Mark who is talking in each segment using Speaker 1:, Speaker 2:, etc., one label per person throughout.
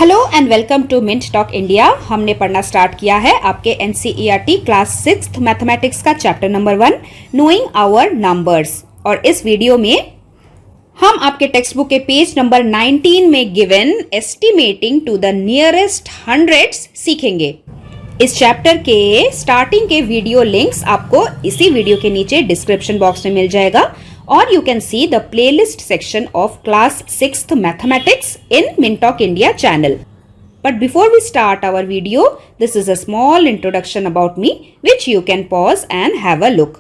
Speaker 1: Hello and welcome to Mint Talk India. हमने पढ़ना start किया है आपके एनसीईआरटी क्लास 6th मैथमेटिक्स का chapter number 1 knowing our numbers. और इस वीडियो में हम आपके टेक्स्ट बुक के पेज नंबर 19 में given estimating to the nearest hundreds सीखेंगे। इस चैप्टर के स्टार्टिंग के वीडियो लिंक्स आपको इसी वीडियो के नीचे डिस्क्रिप्शन बॉक्स में मिल जाएगा और you can see the playlist section of class 6th mathematics in Mintalk India channel. But before we start our video, this is a small introduction about me which you can pause and have a look.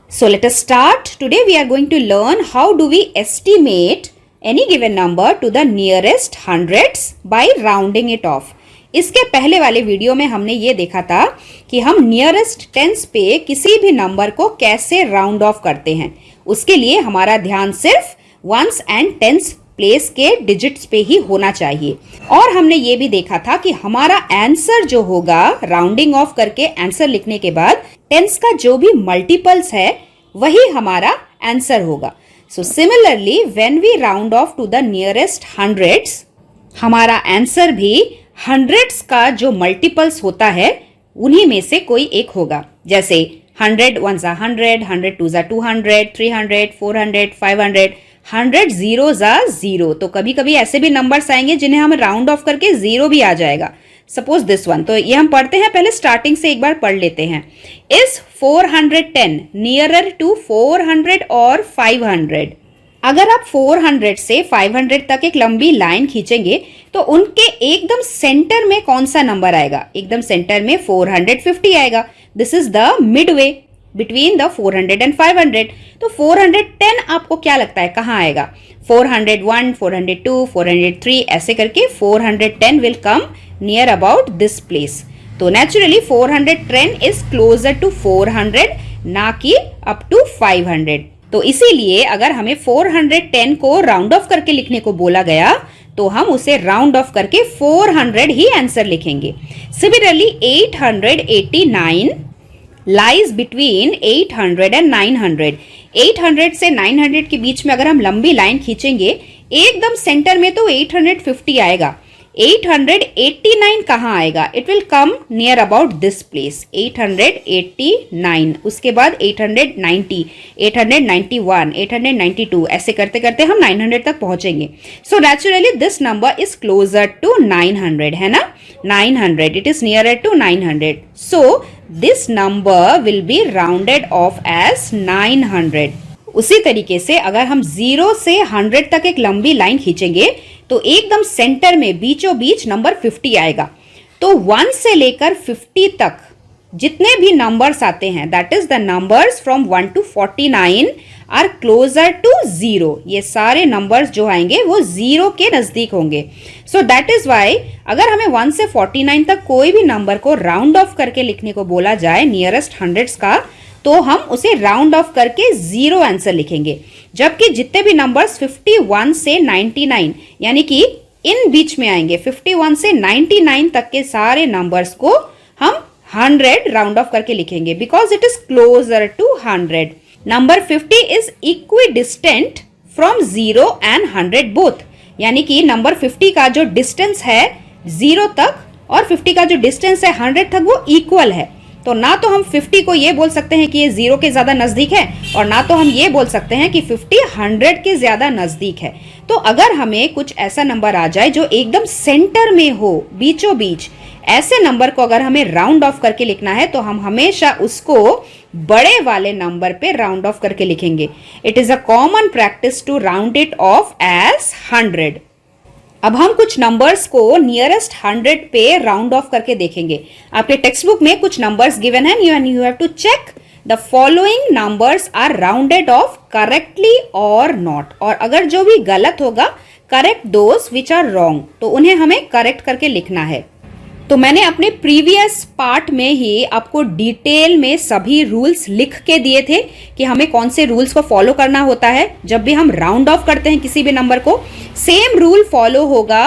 Speaker 1: So let us start. Today we are going to learn how do we estimate any given number to the nearest hundreds by rounding it off. इसके पहले वाले video में हमने ये देखा था कि हम नियरेस्ट टेंस पे किसी भी नंबर को कैसे राउंड ऑफ करते हैं। उसके लिए हमारा ध्यान सिर्फ वंस एंड टेंस प्लेस के डिजिट्स पे ही होना चाहिए। और हमने ये भी देखा था कि हमारा आंसर जो होगा राउंडिंग ऑफ करके आंसर लिखने के बाद टेंस का जो भी मल्टीपल्स है वही हमारा आंसर होगा। So similarly when we round off to the nearest hundreds, हमारा आंसर भी हंड्रेड्स का जो मल्टीपल्स होता है उन्हीं में से कोई एक होगा। जैसे 100 1s are 100, 100 2s are 200, 300, 400, 500, 100 zeros are 0। तो कभी कभी ऐसे भी नंबर्स आएंगे जिन्हें हम राउंड ऑफ करके 0 भी आ जाएगा। सपोज दिस वन, तो ये हम पढ़ते हैं, पहले स्टार्टिंग से एक बार पढ़ लेते हैं। इज 410 नियरर टू 400 और 500? अगर आप 400 से 500 तक एक लंबी लाइन खींचेंगे तो उनके एकदम सेंटर में कौन सा नंबर आएगा? एकदम सेंटर में 450 आएगा। This is the Midway between the 400 and 500। तो 410 आपको क्या लगता है कहाँ आएगा? 401, 402, 403 ऐसे करके 410 will come near about this place. तो नेचुरली 410 इज क्लोजर टू 400 ना कि अप टू 500। तो इसीलिए अगर हमें 410 को राउंड ऑफ करके लिखने को बोला गया तो हम उसे राउंड ऑफ करके 400 ही आंसर लिखेंगे। Similarly 889 lies between 800 and 900। 800 से 900 के बीच में अगर हम लंबी लाइन खींचेंगे एकदम सेंटर में तो 850 आएगा। 889 कहाँ आएगा? It will come near about this place 889। उसके बाद 890, 891, 892 ऐसे करते करते हम 900 तक पहुंचेंगे। So naturally this number is closer to 900, है ना? 900, it is nearer to 900। So this number will be rounded off as 900। उसी तरीके से अगर हम 0 से 100 तक एक लंबी लाइन खींचेंगे तो एकदम सेंटर में बीचों बीच नंबर 50 आएगा। तो 1 से लेकर 50 तक जितने भी नंबर्स आते हैं that is the numbers from 1 to 49 are closer to 0। ये सारे नंबर्स जो आएंगे वो 0 के नजदीक होंगे। सो दैट इज वाई अगर हमें 1 से 49 तक कोई भी नंबर को राउंड ऑफ करके लिखने को बोला जाए नियरेस्ट हंड्रेड्स का तो हम उसे राउंड ऑफ करके 0 आंसर लिखेंगे। जबकि जितने भी नंबर्स 51 से 99 यानी कि इन बीच में आएंगे 51 से 99 तक के सारे नंबर्स को हम 100 राउंड ऑफ करके लिखेंगे because it is closer to 100। Number 50 is equidistant from 0 and 100 both. यानी कि नंबर 50 का जो डिस्टेंस है 0 तक और 50 का जो डिस्टेंस है 100 तक वो इक्वल है। तो ना तो हम 50 को ये बोल सकते हैं कि ये 0 के ज्यादा नजदीक है और ना तो हम ये बोल सकते हैं कि 50 100 के ज्यादा नजदीक है। तो अगर हमें कुछ ऐसा नंबर आ जाए जो एकदम सेंटर में हो बीचों बीच, ऐसे नंबर को अगर हमें राउंड ऑफ करके लिखना है तो हम हमेशा उसको बड़े वाले नंबर पे राउंड ऑफ करके लिखेंगे। It is a common practice to round it off as 100। अब हम कुछ नंबर्स को नियरेस्ट 100 पे राउंड ऑफ करके देखेंगे। आपके टेक्स्ट बुक में कुछ नंबर्स गिवन है and you have to check the following numbers are rounded off correctly और नॉट। और अगर जो भी गलत होगा correct those which are wrong, तो उन्हें हमें करेक्ट करके लिखना है। तो मैंने अपने प्रीवियस पार्ट में ही आपको डिटेल में सभी रूल्स लिख के दिए थे कि हमें कौन से रूल्स को फॉलो करना होता है जब भी हम राउंड ऑफ करते हैं किसी भी नंबर को। सेम रूल फॉलो होगा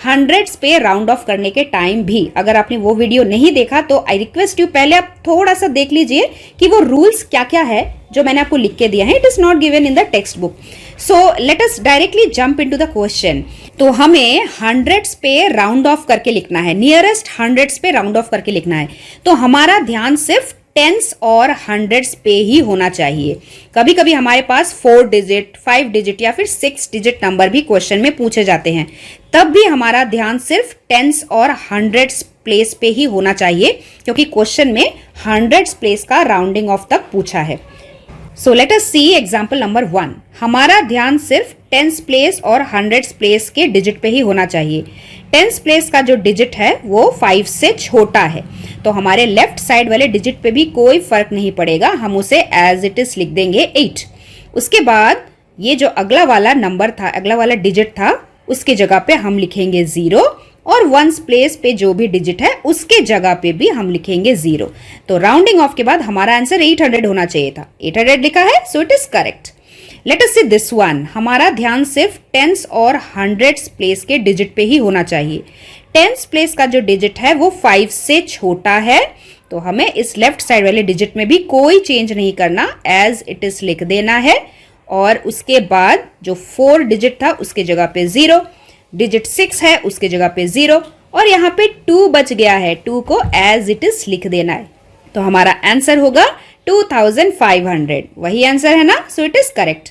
Speaker 1: हंड्रेड्स पे राउंड ऑफ करने के टाइम भी। अगर आपने वो वीडियो नहीं देखा तो आई रिक्वेस्ट यू पहले आप थोड़ा सा देख लीजिए कि वो रूल्स क्या क्या है जो मैंने आपको लिख के दिया है। It is not given in the text book. So let us directly jump into the question. तो हमें हंड्रेड्स पे राउंड ऑफ करके लिखना है, नियरेस्ट हंड्रेड्स पे राउंड ऑफ करके लिखना है। तो हमारा ध्यान सिर्फ टेंस और हंड्रेड्स पे ही होना चाहिए। कभी कभी हमारे पास 4 डिजिट, 5 डिजिट या फिर 6 डिजिट नंबर भी क्वेश्चन में पूछे जाते हैं, तब भी हमारा ध्यान सिर्फ टेंस और हंड्रेड्स प्लेस पे ही होना चाहिए, क्योंकि क्वेश्चन में हंड्रेड्स प्लेस का राउंडिंग ऑफ तक पूछा है। सो लेट अस सी एग्जाम्पल नंबर 1। हमारा ध्यान सिर्फ टेंस प्लेस और हंड्रेड्स प्लेस के डिजिट पे ही होना चाहिए। टेंस प्लेस का जो डिजिट है वो 5 से छोटा है, तो हमारे लेफ्ट साइड वाले डिजिट पे भी कोई फर्क नहीं पड़ेगा, हम उसे एज इट इज लिख देंगे 8। उसके बाद ये जो अगला वाला नंबर था, अगला वाला डिजिट था, उसके जगह पे हम लिखेंगे 0, और वंस प्लेस पे जो भी डिजिट है उसके जगह पे भी हम लिखेंगे 0। तो राउंडिंग ऑफ के बाद हमारा आंसर 800 होना चाहिए था, 800 लिखा है, so it is correct. Let us see this one. हमारा ध्यान सिर्फ टेंस और हंड्रेड्स प्लेस के डिजिट पे ही होना चाहिए। टेंस प्लेस का जो डिजिट है वो 5 से छोटा है, तो हमें इस लेफ्ट साइड वाले डिजिट में भी कोई चेंज नहीं करना, एज इट इज लिख देना है। और उसके बाद जो 4 डिजिट था उसके जगह पे 0, डिजिट 6 है उसके जगह पे 0, और यहाँ पे 2 बच गया है, 2 को एज इट इज लिख देना है। तो हमारा आंसर होगा 2500, वही आंसर है ना, सो इट इज करेक्ट।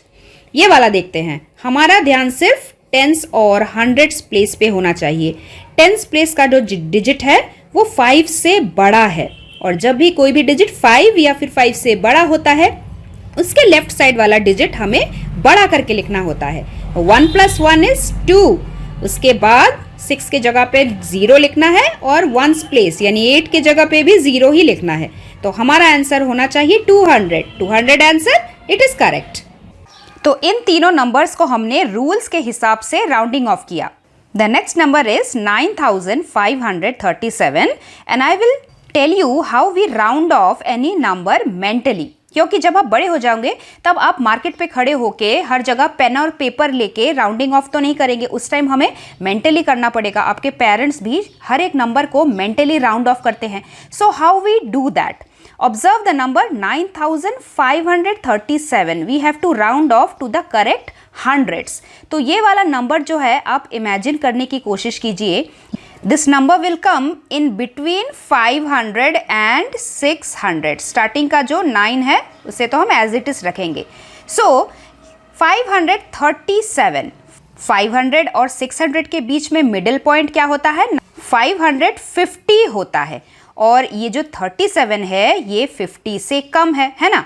Speaker 1: ये वाला देखते हैं। हमारा ध्यान सिर्फ टेंस और हंड्रेड्स प्लेस पे होना चाहिए। टेंस प्लेस का जो डिजिट है वो 5 से बड़ा है, और जब भी कोई भी डिजिट 5 या फिर 5 से बड़ा होता है उसके लेफ्ट साइड वाला डिजिट हमें बड़ा करके लिखना होता है। 1 + 1 = 2। उसके बाद 6 के जगह पे 0 लिखना है, और वंस प्लेस यानी 8 के जगह पे भी 0 ही लिखना है। तो हमारा आंसर होना चाहिए 200 आंसर, इट इज करेक्ट। तो इन तीनों नंबर्स को हमने रूल्स के हिसाब से राउंडिंग ऑफ किया। The next number is 9537, and I will tell you how we round off any number mentally. क्योंकि जब आप बड़े हो जाओगे तब आप मार्केट पे खड़े होके हर जगह पेन और पेपर लेके राउंडिंग ऑफ तो नहीं करेंगे, उस टाइम हमें मेंटली करना पड़ेगा। आपके पेरेंट्स भी हर एक नंबर को मेंटली राउंड ऑफ करते हैं। So how we do that? Observe the number 9537. We have to round off to the correct hundreds. तो ये वाला नंबर जो है आप इमेजिन करने की कोशिश कीजिए। This number will come in between 500 and 600. Starting का जो 9 है उसे तो हम एज इट इज रखेंगे। So 537, 500 और 600 के बीच में मिडिल पॉइंट क्या होता है? 550 होता है, और ये जो 37 है ये 50 से कम है ना?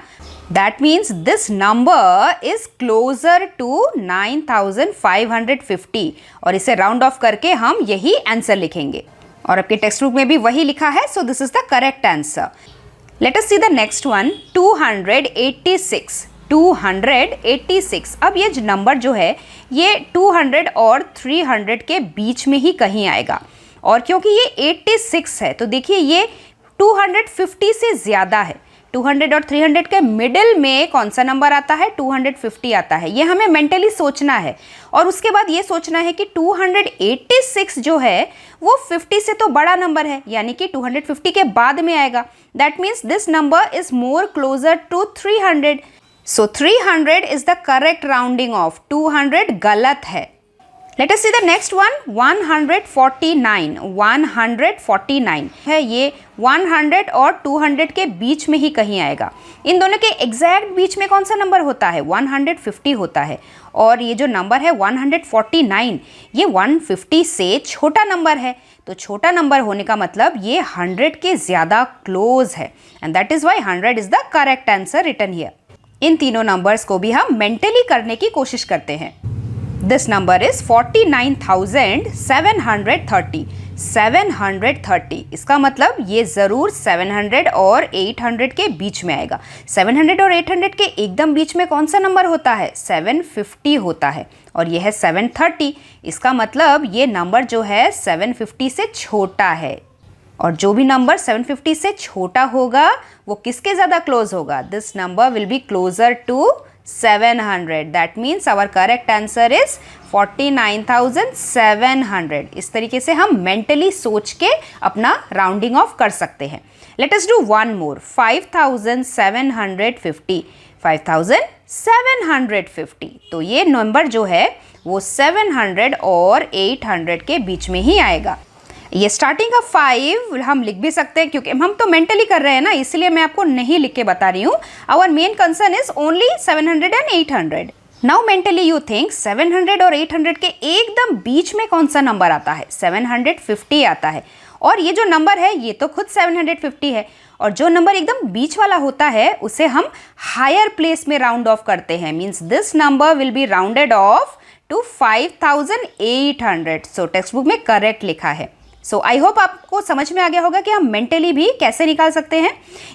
Speaker 1: That means this number is closer to 9550, और इसे राउंड ऑफ करके हम यही आंसर लिखेंगे, और आपके टेक्स्ट बुक में भी वही लिखा है। So this is the correct answer. Let us see the next one, 286। 286। अब ये नंबर जो है ये 200 और 300 के बीच में ही कहीं आएगा, और क्योंकि ये 86 है तो देखिए ये 250 से ज़्यादा है। 200 और 300 के मिडिल में कौन सा नंबर आता है? 250 आता है। ये हमें मेंटली सोचना है, और उसके बाद ये सोचना है कि 286 जो है वो 50 से तो बड़ा नंबर है, यानी कि 250 के बाद में आएगा। That means this number is more closer to 300। So 300 is the correct rounding off, 200 गलत है। Let us see the next one, 149। 149 है, ये 100 और 200 के बीच में ही कहीं आएगा। इन दोनों के एग्जैक्ट बीच में कौन सा नंबर होता है? 150 होता है, और ये जो नंबर है 149 ये 150 से छोटा नंबर है। तो छोटा नंबर होने का मतलब ये 100 के ज़्यादा क्लोज है, and that is why 100 is the correct answer written here. इन तीनों नंबर्स को भी हम मेंटली करने की कोशिश करते हैं। This number is 49,730। 730, इसका मतलब ये ज़रूर 700 और 800 के बीच में आएगा। 700 और 800 के एकदम बीच में कौन सा नंबर होता है? 750 होता है, और ये है 730। इसका मतलब ये नंबर जो है 750 से छोटा है, और जो भी नंबर 750 से छोटा होगा वो किसके ज़्यादा क्लोज होगा? This number will be closer to 49,700. That means our correct answer is 49,700. इस तरीके से हम मेंटली सोच के अपना राउंडिंग ऑफ कर सकते हैं. Let us do one more. 5,750. 5,750. तो ये नंबर जो है वो 700 और 800 के बीच में ही आएगा. ये स्टार्टिंग का 5 हम लिख भी सकते हैं क्योंकि हम तो मेंटली कर रहे हैं ना, इसलिए मैं आपको नहीं लिख के बता रही हूँ. Our main concern is only 700 and 800. Now mentally you think 700 और 800 के एकदम बीच में कौन सा नंबर आता है? 750 आता है. और ये जो नंबर है ये तो खुद 750 है, और जो नंबर एकदम बीच वाला होता है उसे हम हायर प्लेस में राउंड ऑफ करते हैं. Means this number will be rounded off to 5,800. So text book में करेक्ट लिखा है. सो आई होप आपको समझ में आ गया होगा कि हम मेंटली भी कैसे निकाल सकते हैं.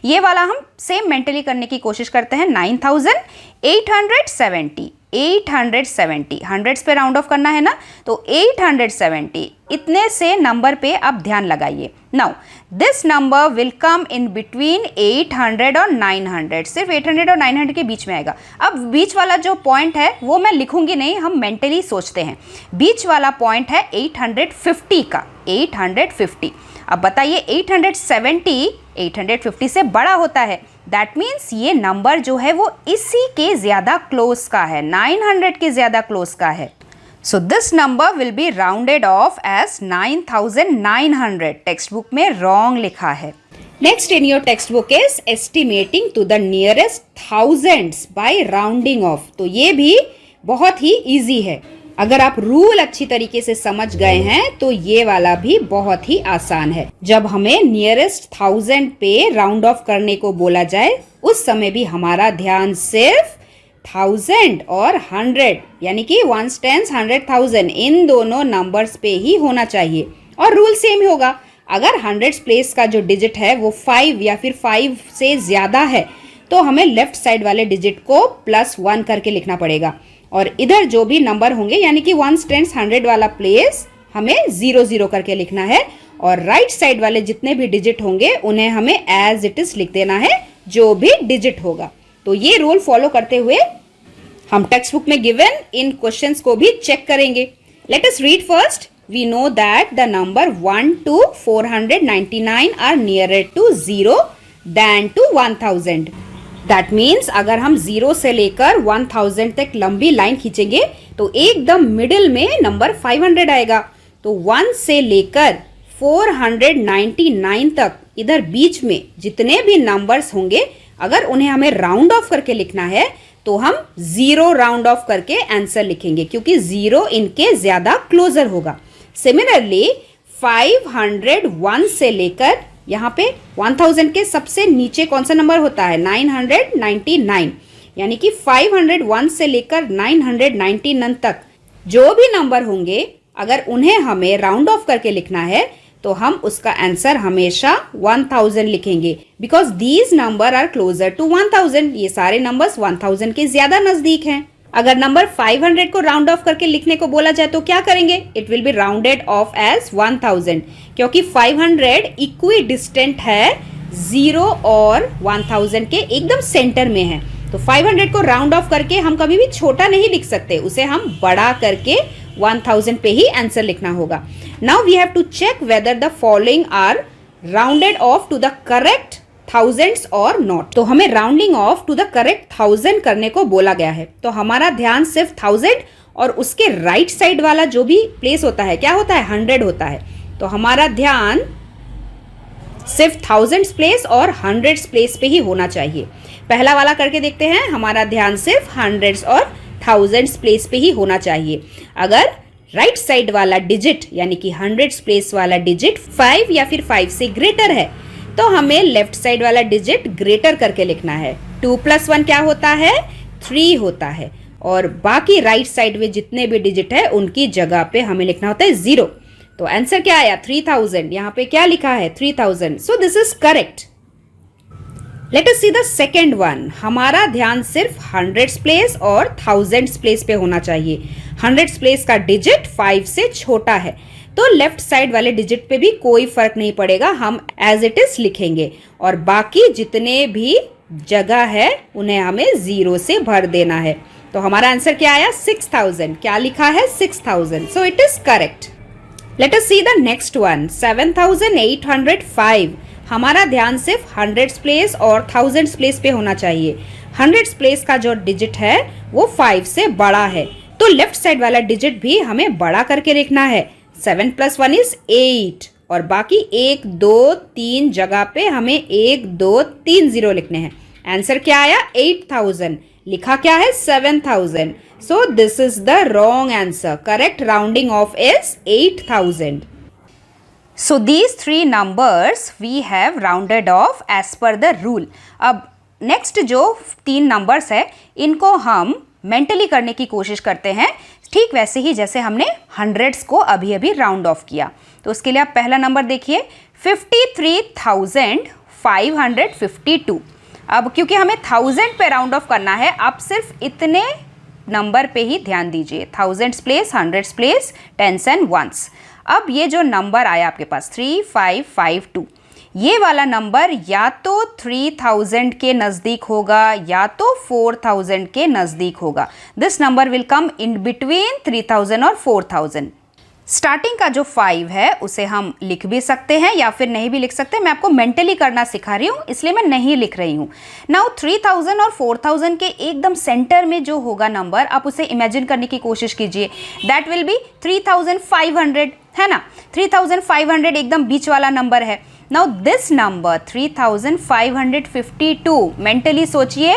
Speaker 1: ये वाला हम सेम मेंटली करने की कोशिश करते हैं. 9,870. 870 हंड्रेड्स पे राउंड ऑफ करना है ना, तो 870 इतने से नंबर पे आप ध्यान लगाइए. Now this number will come in between 800 और 900. सिर्फ 800 और 900 के बीच में आएगा. अब बीच वाला जो पॉइंट है वो मैं लिखूंगी नहीं, हम मेंटली सोचते हैं. बीच वाला पॉइंट है 850 का. 850. अब बताइए 870 850 से बड़ा होता है. दैट मीन्स ये नंबर जो है वो इसी के ज़्यादा क्लोज का है, 900 के ज़्यादा क्लोज का है. So this number will be rounded off as 9,900. Text book में रॉन्ग लिखा है. Next in your text book is estimating to the nearest thousands by rounding off. तो ये भी बहुत ही ईजी है. अगर आप रूल अच्छी तरीके से समझ गए हैं तो ये वाला भी बहुत ही आसान है. जब हमें नियरेस्ट 1000 पे राउंड ऑफ करने को बोला जाए उस समय भी हमारा ध्यान सिर्फ 1000 और 100 यानी कि 1s 10s 100,000 इन दोनों नंबर्स पे ही होना चाहिए. और रूल सेम ही होगा. अगर 100 प्लेस का जो डिजिट है वो 5 या फिर 5 से ज्यादा है तो हमें लेफ्ट साइड वाले डिजिट को +1 करके लिखना पड़ेगा. और इधर जो भी नंबर होंगे यानी कि 1s 10s 100 वाला प्लेस हमें 0 करके लिखना है. और राइट साइड वाले जितने भी डिजिट होंगे उन्हें हमें एज इट इज लिख देना है जो भी डिजिट होगा. तो ये रूल फॉलो करते हुए हम टेक्स्ट बुक में गिवन इन क्वेश्चंस को भी चेक करेंगे. Let us read first. We know that the number 1 to 499 are nearer to 0 then to 1000. That means अगर हम 0 से लेकर 1000 तक लंबी लाइन खींचेंगे तो एकदम मिडिल में नंबर 500 आएगा. तो 1 से लेकर 499 तक इधर बीच में जितने भी नंबर्स होंगे अगर उन्हें हमें राउंड ऑफ करके लिखना है तो हम 0 राउंड ऑफ करके आंसर लिखेंगे क्योंकि 0 इनके ज्यादा क्लोजर होगा. सिमिलरली 501 से लेकर यहाँ पे 1000 के सबसे नीचे कौन सा नंबर होता है? 999. यानी कि 501 से लेकर 999 तक जो भी नंबर होंगे अगर उन्हें हमें राउंड ऑफ करके लिखना है तो हम उसका आंसर हमेशा 1000 लिखेंगे because these number are closer to 1000. ये सारे नंबर्स 1000 के ज्यादा नजदीक हैं. अगर नंबर 500 को राउंड ऑफ करके लिखने को बोला जाए तो क्या करेंगे? It will be rounded off as 1000 क्योंकि 500 इक्वी डिस्टेंट है 0 और 1000 के एकदम सेंटर में है. तो 500 को राउंड ऑफ करके हम कभी भी छोटा नहीं लिख सकते, उसे हम बड़ा करके 1000 पे ही आंसर लिखना होगा. Now we have to check whether the following are rounded off to the correct thousands और नॉट. तो हमें rounding off to the correct 1000 करने को बोला गया है. तो हमारा ध्यान सिर्फ 1000 और उसके राइट साइड वाला जो भी प्लेस होता है क्या होता है? 100 होता है. तो हमारा ध्यान सिर्फ 1000 प्लेस और 100 प्लेस पे ही होना चाहिए. पहला वाला करके देखते हैं. हमारा ध्यान सिर्फ 100 और 1000 प्लेस पे ही होना चाहिए. अगर राइट साइड वाला डिजिट यानी कि 100 प्लेस वाला डिजिट 5 या फिर 5 से ग्रेटर है तो हमें लेफ्ट साइड वाला डिजिट ग्रेटर करके लिखना है. 2 + 1 क्या होता है? 3 होता है. और बाकी राइट साइड में जितने भी डिजिट है उनकी जगह पे हमें लिखना होता है 0. तो आंसर क्या आया? 3000. यहाँ पे क्या लिखा है? 3000. So this is correct. Let us see the second one. हमारा ध्यान सिर्फ 100 प्लेस और 1000 प्लेस पे होना चाहिए. 100 प्लेस का डिजिट 5 से छोटा है तो लेफ्ट साइड वाले डिजिट पे भी कोई फर्क नहीं पड़ेगा, हम एज इट इज लिखेंगे. और बाकी जितने भी जगह है उन्हें हमें 0 से भर देना है। तो हमारा आंसर क्या आया? 6000। क्या लिखा है? 6000। So it is correct. Let us see the next one, 7805। हमारा ध्यान सिर्फ हंड्रेड्स प्लेस और थाउजेंड्स प्लेस पे होना चाहिए। हंड्रेड्स प्लेस का जो डिजिट है वो 5 से बड़ा है, तो लेफ्ट साइड वाला डिजिट भी हमें बड़ा करके लिखना है। 7 + 1 = 8 और बाकी 1 2 3 जगह पे हमें 1 2 3 0 लिखने हैं। आंसर क्या आया? 8000। लिखा क्या है? 7000। So this is the wrong answer. Correct rounding off is 8000. So these three numbers we have rounded off as per the rule. अब next जो 3 numbers है इनको हम mentally करने की कोशिश करते हैं, ठीक वैसे ही जैसे हमने हंड्रेड्स को अभी अभी राउंड ऑफ किया। तो उसके लिए आप पहला नंबर देखिए, 53,552। अब क्योंकि हमें 1000 पे राउंड ऑफ करना है, आप सिर्फ इतने नंबर पे ही ध्यान दीजिए। Thousands place, hundreds place, tens and ones. अब ये जो नंबर आया आपके पास 3552, ये वाला नंबर या तो 3000 के नज़दीक होगा या तो 4000 के नज़दीक होगा। This number will come in between 3000 और 4000। स्टार्टिंग का जो 5 है उसे हम लिख भी सकते हैं या फिर नहीं भी लिख सकते। मैं आपको मेंटली करना सिखा रही हूँ इसलिए मैं नहीं लिख रही हूँ। नाउ 3000 और 4000 के एकदम सेंटर में जो होगा नंबर, आप उसे इमेजिन करने की कोशिश कीजिए। दैट विल बी 3500, है ना। 3500 एकदम बीच वाला नंबर है। नाउ दिस नंबर 3552, मेंटली सोचिए,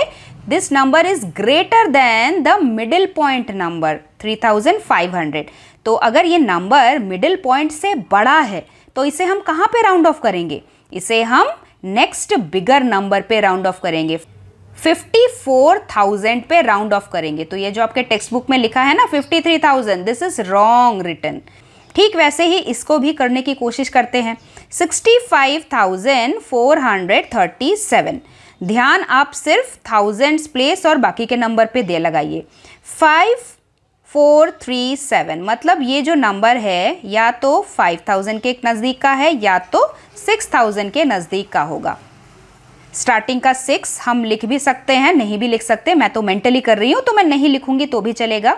Speaker 1: this number is greater than the middle point number 3500। तो अगर ये नंबर मिडिल पॉइंट से बड़ा है तो इसे हम कहाँ पे राउंड ऑफ करेंगे? इसे हम नेक्स्ट बिगर नंबर पे राउंड ऑफ करेंगे, 54,000 पे राउंड ऑफ करेंगे। तो ये जो आपके टेक्स्ट बुक में लिखा है ना 53,000, दिस इज रॉन्ग रिटन। ठीक वैसे ही इसको भी करने की कोशिश करते हैं। 65,437। ध्यान आप सिर्फ थाउजेंड्स प्लेस और बाकी के नंबर पे दे लगाइए। 5437 मतलब ये जो नंबर है या तो 5000 के नज़दीक का है या तो 6000 के नज़दीक का होगा। स्टार्टिंग का 6 हम लिख भी सकते हैं, नहीं भी लिख सकते। मैं तो मेंटली कर रही हूँ तो मैं नहीं लिखूंगी तो भी चलेगा।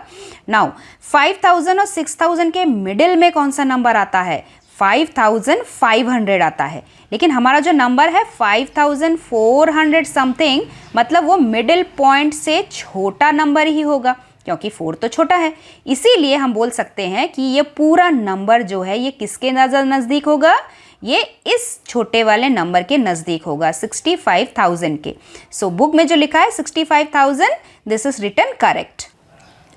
Speaker 1: नाउ 5000 और 6000 के मिडिल में कौन सा नंबर आता है? 5500 आता है। लेकिन हमारा जो नंबर है 5400 समथिंग, मतलब वो मिडिल पॉइंट से छोटा नंबर ही होगा क्योंकि 4 तो छोटा है। इसीलिए हम बोल सकते हैं कि ये पूरा नंबर जो है ये किसके नज़दीक होगा? ये इस छोटे वाले नंबर के नज़दीक होगा, 65,000 के। सो बुक में जो लिखा है 65,000, this is written correct.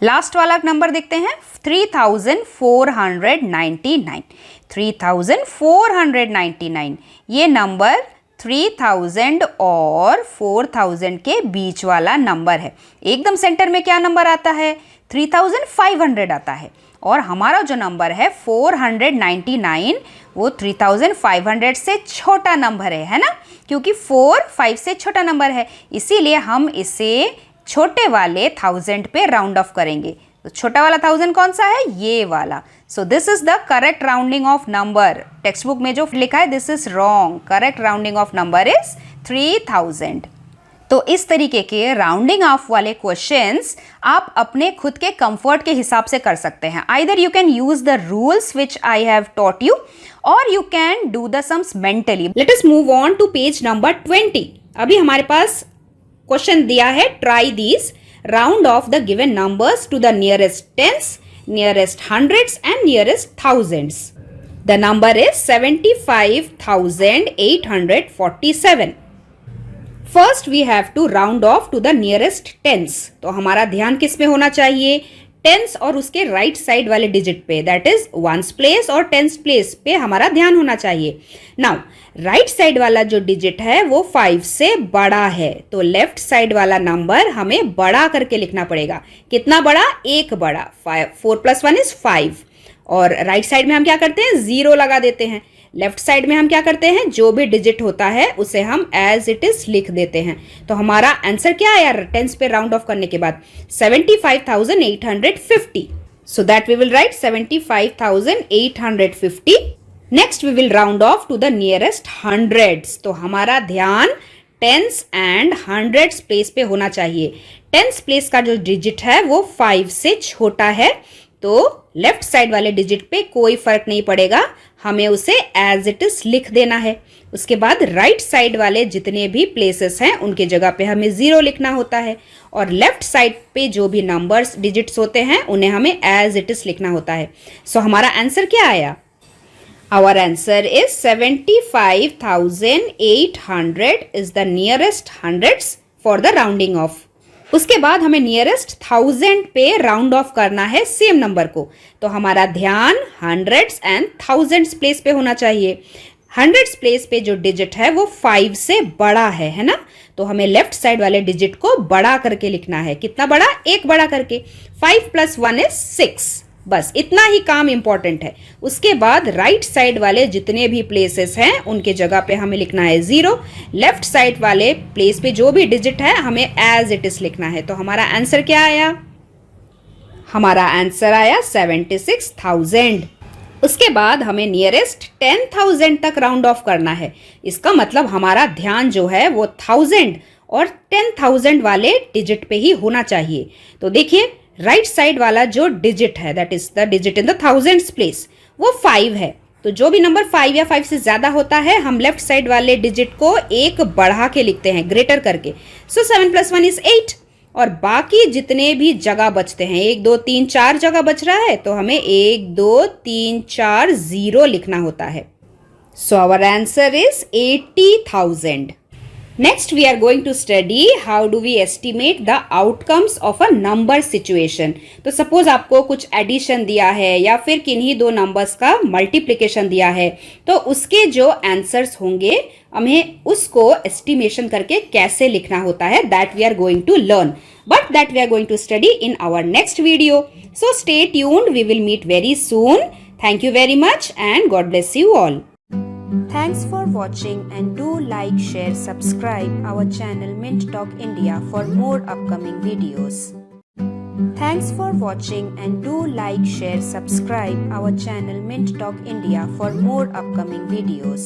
Speaker 1: Last वाला नंबर देखते हैं, 3499। 3499 ये नंबर 3000 और 4000 के बीच वाला नंबर है। एकदम सेंटर में क्या नंबर आता है? 3500 आता है। और हमारा जो नंबर है 499 वो 3500 से छोटा नंबर है ना, क्योंकि 4 5 से छोटा नंबर है। इसीलिए हम इसे छोटे वाले 1000 पे राउंड ऑफ करेंगे। तो छोटा वाला 1000 कौन सा है? ये वाला। So this is the correct rounding of number. Text book में जो लिखा है this is wrong. Correct rounding of number is 3000। तो इस तरीके के राउंडिंग ऑफ वाले क्वेश्चंस आप अपने खुद के कंफर्ट के हिसाब से कर सकते हैं। Either you can use the rules which I have taught you और you can do the sums mentally. Let us move on to page number 20। अभी हमारे पास क्वेश्चन दिया है, try these, round off the given numbers to the nearest tens, nearest hundreds and nearest thousands. The number is 75,847. First we have to round off to the nearest tens. तो हमारा ध्यान किस में होना चाहिए? टेंस और उसके राइट साइड वाले डिजिट पे, दैट इज वंस प्लेस और टेंस प्लेस पे हमारा ध्यान होना चाहिए। नाउ राइट साइड वाला जो डिजिट है वो 5 से बड़ा है, तो लेफ्ट साइड वाला नंबर हमें बड़ा करके लिखना पड़ेगा। कितना बड़ा? एक बड़ा। 4 + 1 = 5। और राइट साइड में हम क्या करते हैं? 0 लगा देते हैं। लेफ्ट साइड में हम क्या करते हैं? जो भी डिजिट होता है उसे हम एज इट इज लिख देते हैं। तो हमारा आंसर क्या है यार टेंस पे राउंड ऑफ करने के बाद? 75,850। So that we will write 75,850। Next we will round off to the nearest hundreds. तो हमारा ध्यान टेंस एंड हंड्रेड्स प्लेस पे होना चाहिए। टेंस प्लेस का जो डिजिट है वो 5 से छोटा है, तो लेफ्ट साइड वाले डिजिट पे कोई फर्क नहीं पड़ेगा, हमें उसे एज इट इज लिख देना है। उसके बाद राइट साइड वाले जितने भी प्लेसेस हैं उनके जगह पे हमें 0 लिखना होता है, और लेफ्ट साइड पे जो भी नंबर्स डिजिट्स होते हैं उन्हें हमें एज इट इज लिखना होता है। सो हमारा आंसर क्या आया? Our answer is 75,800 is the nearest hundreds for the rounding off. उसके बाद हमें नियरेस्ट 1000 पे राउंड ऑफ करना है सेम नंबर को, तो हमारा ध्यान हंड्रेड्स एंड थाउजेंड्स प्लेस पे होना चाहिए। हंड्रेड्स प्लेस पे जो डिजिट है वो 5 से बड़ा है ना, तो हमें लेफ्ट साइड वाले डिजिट को बड़ा करके लिखना है। कितना बड़ा? 1 बड़ा करके। 5 + 1 is 6। बस इतना ही काम इंपॉर्टेंट है। उसके बाद राइट साइड वाले जितने भी प्लेसेस हैं उनके जगह पे हमें लिखना है 0। लेफ्ट साइड वाले प्लेस पे जो भी डिजिट है हमें एज इट इज लिखना है। तो हमारा आंसर क्या आया? हमारा आंसर आया 76,000। उसके बाद हमें नियरेस्ट 10,000 तक राउंड ऑफ करना है। इसका मतलब हमारा ध्यान जो है वो 1000 और 10,000 वाले डिजिट पे ही होना चाहिए। तो देखिए राइट साइड वाला जो डिजिट है, that is the digit in the thousands place, वो 5 है। तो जो भी नंबर 5 या 5 से ज्यादा होता है हम लेफ्ट साइड वाले डिजिट को 1 बढ़ा के लिखते हैं, ग्रेटर करके। सो 7 + 1 is 8। और बाकी जितने भी जगह बचते हैं, 1 2 3 4 जगह बच रहा है, तो हमें 1 2 3 4 0 लिखना होता है। So our answer is 80,000। Next, we are going to study how do we estimate the outcomes of a number situation. तो suppose आपको कुछ addition दिया है या फिर किन्हीं दो numbers का multiplication दिया है, तो उसके जो answers होंगे हमें उसको estimation करके कैसे लिखना होता है, that we are going to learn. But that we are going to study in our next video. So stay tuned. We will meet very soon. Thank you very much and God bless you all. Thanks for watching and do like, share, subscribe our channel Mint Talk India for more upcoming videos. Thanks for watching and do like, share, subscribe our channel Mint Talk India for more upcoming videos.